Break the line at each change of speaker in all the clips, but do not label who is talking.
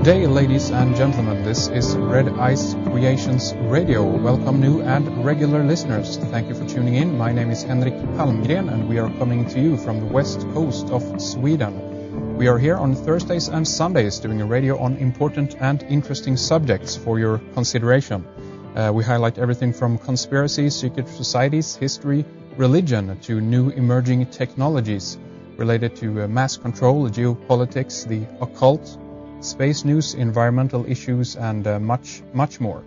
day, ladies and gentlemen. This is Red Ice Creations Radio. Welcome new and regular listeners. Thank you for tuning in. My name is Henrik Palmgren and we are coming to you from the west coast of Sweden. We are here on Thursdays and Sundays doing a radio on important and interesting subjects for your consideration. We highlight everything from conspiracy, secret societies, history, religion to new emerging technologies related to mass control, geopolitics, the occult, space news, environmental issues, and much more.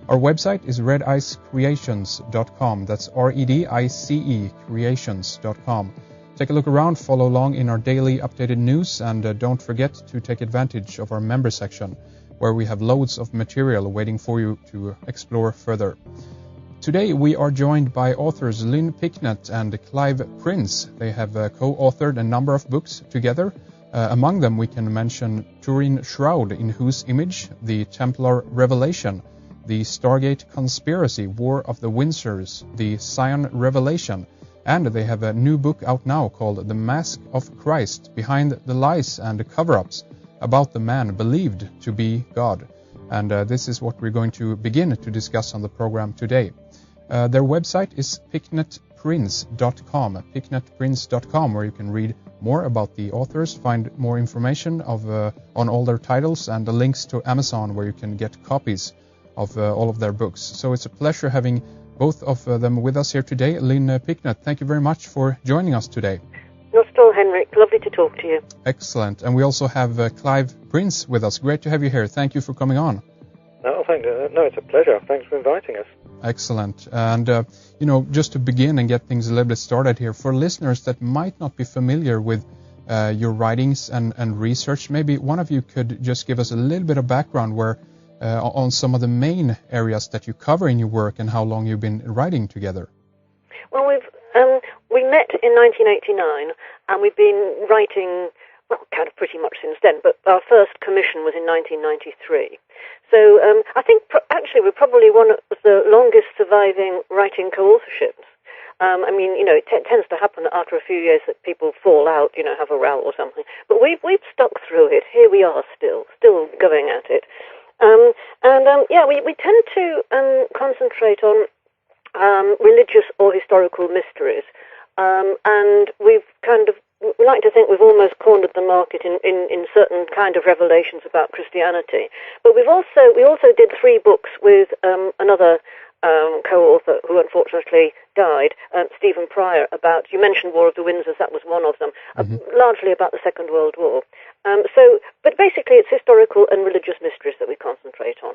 Our website is redicecreations.com. That's REDICE creations.com. Take a look around, follow along in our daily updated news, and don't forget to take advantage of our member section, where we have loads of material waiting for you to explore further. Today we are joined by authors Lynn Picknett and Clive Prince. They have co-authored a number of books together. Among them we can mention Turin Shroud, in whose image, the Templar Revelation, the Stargate Conspiracy, War of the Windsors, the Zion Revelation, and they have a new book out now called The Mask of Christ, Behind the Lies and the Cover-Ups, about the man believed to be God. And this is what we're going to begin to discuss on the program today. Their website is picknettprince.com, picknettprince.com, where you can read more about the authors, find more information on all their titles, and the links to Amazon, where you can get copies of all of their books. So it's a pleasure having both of them with us here today. Lynn Picknett, thank you very much for joining us today.
Not at all, Henrik. Lovely to talk to you.
Excellent. And we also have Clive Prince with us. Great to have you here. Thank you for coming on.
No, it's a pleasure. Thanks for inviting us.
Excellent. And, just to begin and get things a little bit started here, for listeners that might not be familiar with your writings and research, maybe one of you could just give us a little bit of background on some of the main areas that you cover in your work and how long you've been writing together.
Well, we met in 1989, and we've been writing, kind of pretty much since then, but our first commission was in 1993. So I think actually we're probably one of the longest surviving writing co-authorships. It tends to happen after a few years that people fall out, have a row or something. But we've stuck through it. Here we are still going at it. We tend to concentrate on religious or historical mysteries. And we like to think we've almost cornered the market in certain kind of revelations about Christianity. But we also did 3 books with another co-author who unfortunately died, Stephen Pryor, about, you mentioned War of the Windsors, that was one of them, largely about the Second World War. But basically it's historical and religious mysteries that we concentrate on.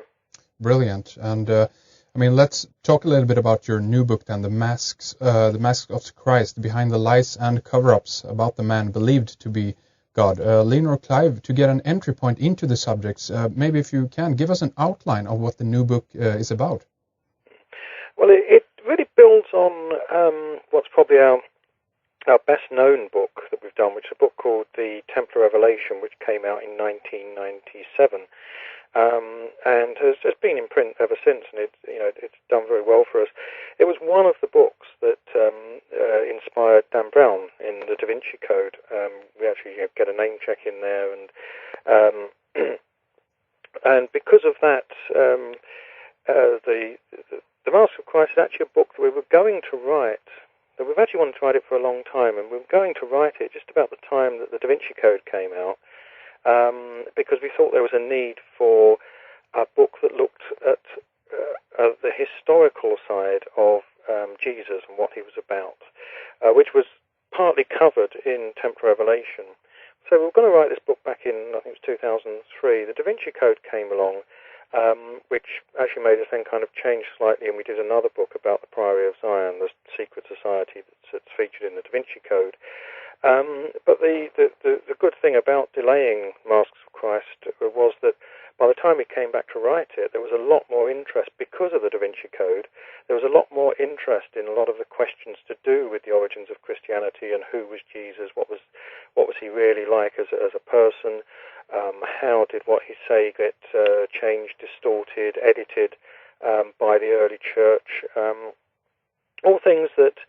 Brilliant. And let's talk a little bit about your new book then, The Mask of Christ, Behind the Lies and Cover-Ups, about the man believed to be God. Lynn or Clive, to get an entry point into the subjects, maybe if you can, give us an outline of what the new book is about.
Well, it really builds on what's probably our best-known book that we've done, which is a book called The Templar Revelation, which came out in 1997. And has been in print ever since, and it's done very well for us. It was one of the books that inspired Dan Brown in the Da Vinci Code. We actually get a name check in there, and because of that, the Mask of Christ is actually a book that we were going to write. That we've actually wanted to write it for a long time, and we were going to write it just about the time that the Da Vinci Code came out. Because we thought there was a need for a book that looked at the historical side of Jesus and what he was about, which was partly covered in Templar Revelation. So we were going to write this book back in, I think it was 2003. The Da Vinci Code came along, which actually made us then kind of change slightly, and we did another book about the Priory of Zion, the secret society that's featured in the Da Vinci Code. But the good thing about delaying Masks of Christ was that by the time we came back to write it, there was a lot more interest because of the Da Vinci Code. There was a lot more interest in a lot of the questions to do with the origins of Christianity and who was Jesus, what was he really like as a person, how did what he say get changed, distorted, edited by the early church, all things that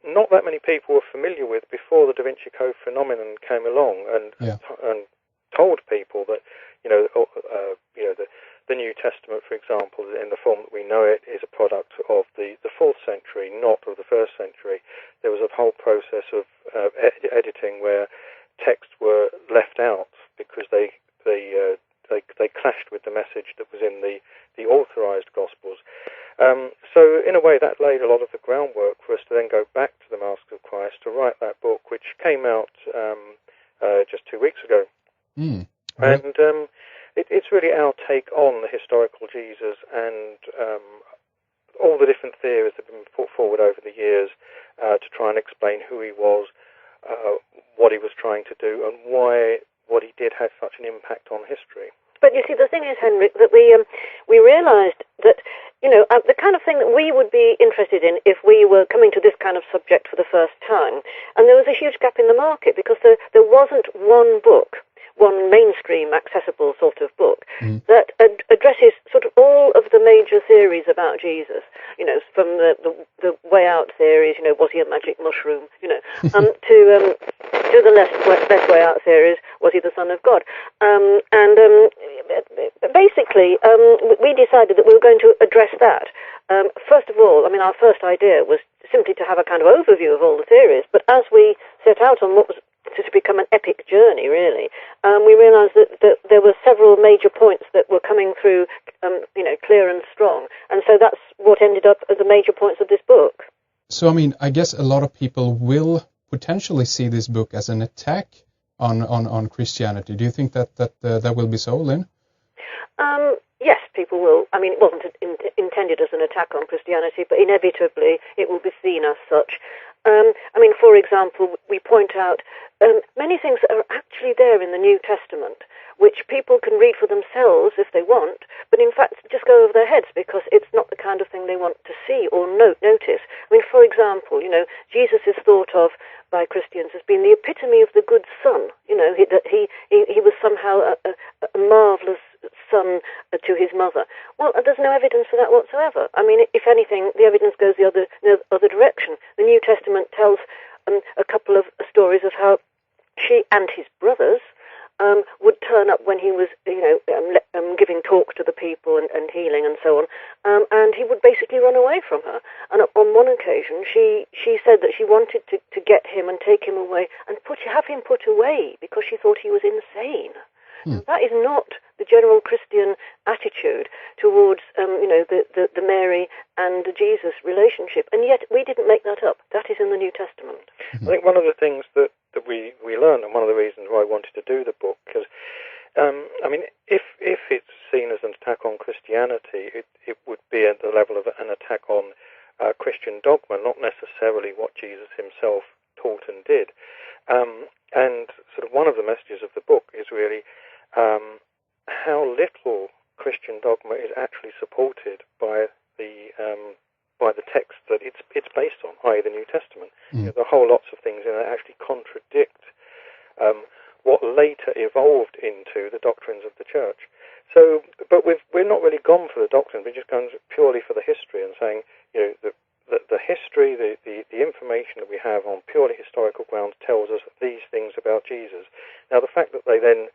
not that many people were familiar with before the Da Vinci Code phenomenon came along, and told people that, the New Testament, for example, in the form that we know it, is a product of the 4th century, not of the 1st century. There was a whole process of editing where texts were left out because they clashed with the message that was in the authorized Gospels. So in a way, that laid a lot of the groundwork for us to then go back to the Mask of Christ to write that book, which came out just 2 weeks ago.
Right.
And it's really our take on the historical Jesus and all the different theories that have been put forward over the years to try and explain who he was, what he was trying to do, and why what he did had such an impact on history.
But you see, the thing is, Henrik, that we realised that, the kind of thing that we would be interested in if we were coming to this kind of subject for the first time, and there was a huge gap in the market because there wasn't one book, one mainstream accessible sort of book that addresses sort of all of the major theories about Jesus, from the way out theories, was he a magic mushroom, to the less way out theories, was he the Son of God? Basically, we decided that we were going to address that. First of all, our first idea was simply to have a kind of overview of all the theories, but as we set out on what was to become an epic journey, really, we realised that there were several major points that were coming through, clear and strong, and so that's what ended up as the major points of this book.
So, I guess a lot of people will potentially see this book as an attack on Christianity. Do you think that will be so, Lynn?
Yes, people will. It wasn't intended as an attack on Christianity, but inevitably it will be seen as such. For example, we point out many things that are actually there in the New Testament, which people can read for themselves if they want, but in fact just go over their heads because it's not the kind of thing they want to see or notice. For example, Jesus is thought of by Christians as being the epitome of the good son. That he was somehow a marvelous son to his mother. Well, there's no evidence for that whatsoever. If anything, the evidence goes the other direction. The New Testament tells a couple of stories of how she and his brothers would turn up when he was, giving talks to the people and healing and so on, and he would basically run away from her. And on one occasion, she said that she wanted to get him and take him away and have him put away because she thought he was insane. That is not the general Christian attitude towards, the Mary and the Jesus relationship. And yet we didn't make that up. That is in the New Testament.
I think one of the things that we learned, and one of the reasons why I wanted to do the book, because, if it's seen as an attack on Christianity, it would be at the level of an attack on Christian dogma, not necessarily what Jesus himself taught and did. And sort of one of the messages of the book is really how little Christian dogma is actually supported by the text that it's based on, i.e. the New Testament. There are whole lots of things in it that actually contradict what later evolved into the doctrines of the Church. So, but we're not really gone for the doctrine. We're just gone purely for the history and saying, the history, the information that we have on purely historical grounds tells us these things about Jesus. Now, the fact that they then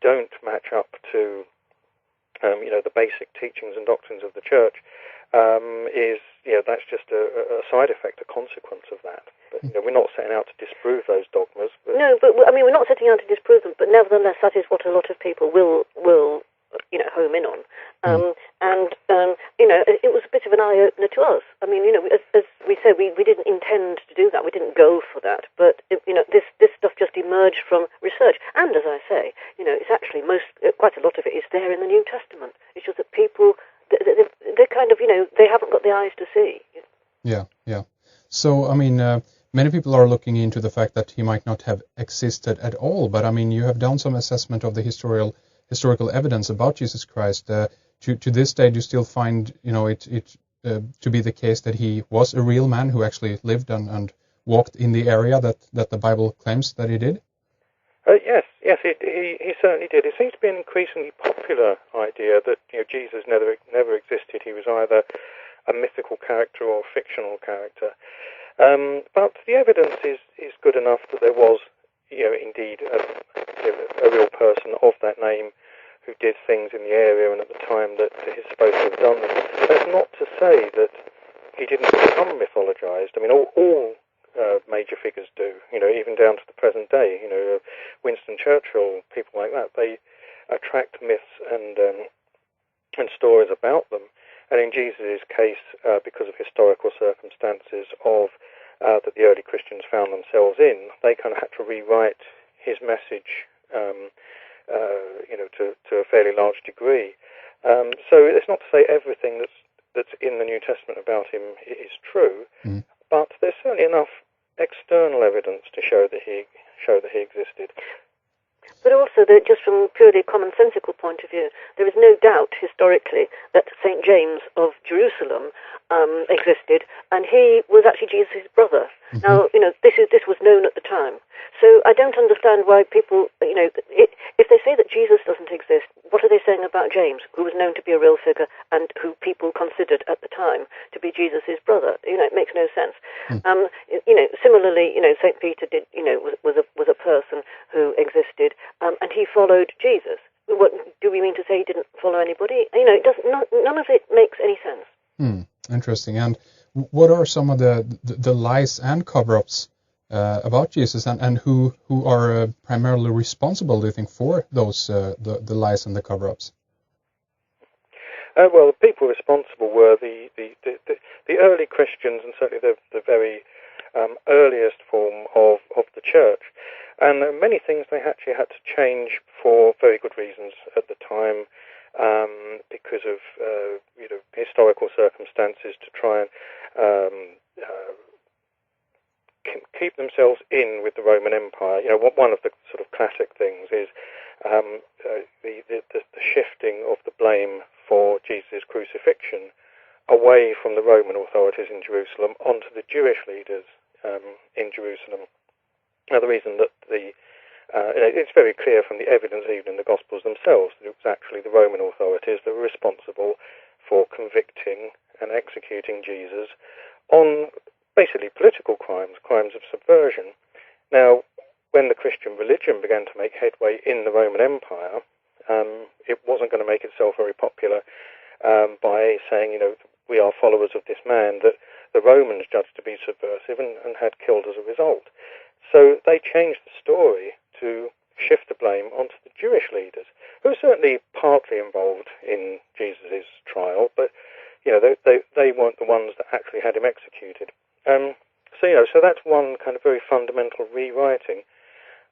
don't match up to, the basic teachings and doctrines of the Church is, that's just a side effect, a consequence of that. But, we're not setting out to disprove those dogmas.
No, but we're not setting out to disprove them, but nevertheless, that is what a lot of people will home in on. It was a bit of an eye-opener to us. As we said, we didn't intend to do that. We didn't go for that. But, this stuff just emerged from research. And, as I say, it's actually quite a lot of it is there in the New Testament. It's just that people, they're kind of, they haven't got the eyes to see. Yeah.
So, many people are looking into the fact that he might not have existed at all. But, you have done some assessment of the historical evidence about Jesus Christ. To this day, do you still find, it to be the case that he was a real man who actually lived and walked in the area that the Bible claims that he did?
Yes, he certainly did. It seems to be an increasingly popular idea that Jesus never existed. He was either a mythical character or a fictional character. But the evidence is good enough that there was, indeed a real person of that name who did things in the area and at the time that he's supposed to have done them. That's not to say that he didn't become mythologized. I mean, all major figures do, even down to the present day. Winston Churchill, people like that, they attract myths and stories about them. And in Jesus' case, because of historical circumstances that the early Christians found themselves in, they kind of had to rewrite his message, to a fairly large degree. So it's not to say everything that's in the New Testament about him is true, but there's certainly enough external evidence to show that he existed.
But also, that just from a purely commonsensical point of view, there is no doubt historically that St. James of Jerusalem existed, and he was actually Jesus' brother. Now, this was known at the time. So I don't understand why people, if they say that Jesus doesn't exist, what are they saying about James, who was known to be a real figure and who people considered at the time to be Jesus' brother? It makes no sense. Similarly, St. Peter did, was a person who existed, and he followed Jesus. What do we mean to say he didn't follow anybody? It doesn't. None of it makes any sense.
Interesting. And what are some of the lies and cover-ups about Jesus, and who are primarily responsible, do you think, for those the lies and the cover-ups?
Well, the people responsible were the early Christians, and certainly the very earliest form of the church. And many things they actually had to change for very good reasons at the time, because of historical circumstances, to try and keep themselves in with the Roman Empire. One of the sort of classic things is the shifting of the blame for Jesus' crucifixion away from the Roman authorities in Jerusalem onto the Jewish leaders in Jerusalem. Now, the reason that it's very clear from the evidence even in the Gospels themselves that it was actually the Roman authorities that were responsible for convicting and executing Jesus on basically political crimes of subversion. Now, when the Christian religion began to make headway in the Roman Empire, it wasn't going to make itself very popular by saying, we are followers of this man that the Romans judged to be subversive and had killed as a result. So they changed the story to shift the blame onto the Jewish leaders, who were certainly partly involved in Jesus' trial, but they weren't the ones that actually had him executed. So that's one kind of very fundamental rewriting,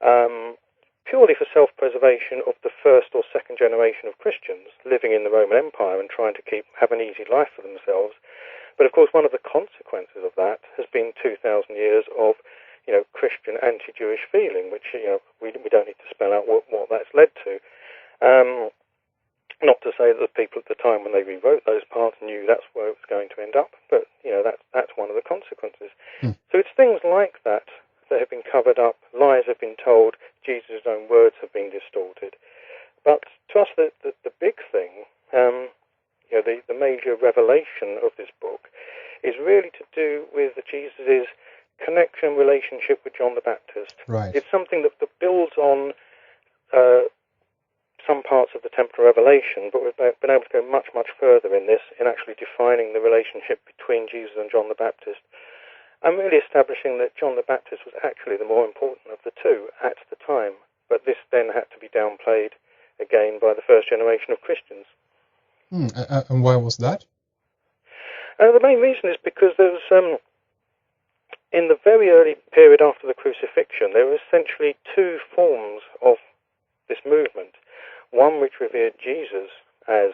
purely for self-preservation of the first or second generation of Christians living in the Roman Empire and trying to have an easy life for themselves. But of course, one of the consequences of that has been 2,000 years of Christian anti-Jewish feeling, which we don't need to spell out what that's led to. Not to say that the people at the time when they rewrote those parts knew that's where it was going to end up, but that's one of the consequences. So it's things like that have been covered up, lies have been told, Jesus' own words have been distorted. But to us, the big thing, the major revelation of this book, is really to do with Jesus' connection, relationship with John the Baptist.
Right.
It's something that builds on some parts of the temporal revelation, but we've been able to go much, much further in this, in actually defining the relationship between Jesus and John the Baptist, and really establishing that John the Baptist was actually the more important of the two at the time, but this then had to be downplayed again by the first generation of Christians.
And why was that?
The main reason is because there was, in the very early period after the crucifixion, there were essentially two forms of this movement. One which revered Jesus as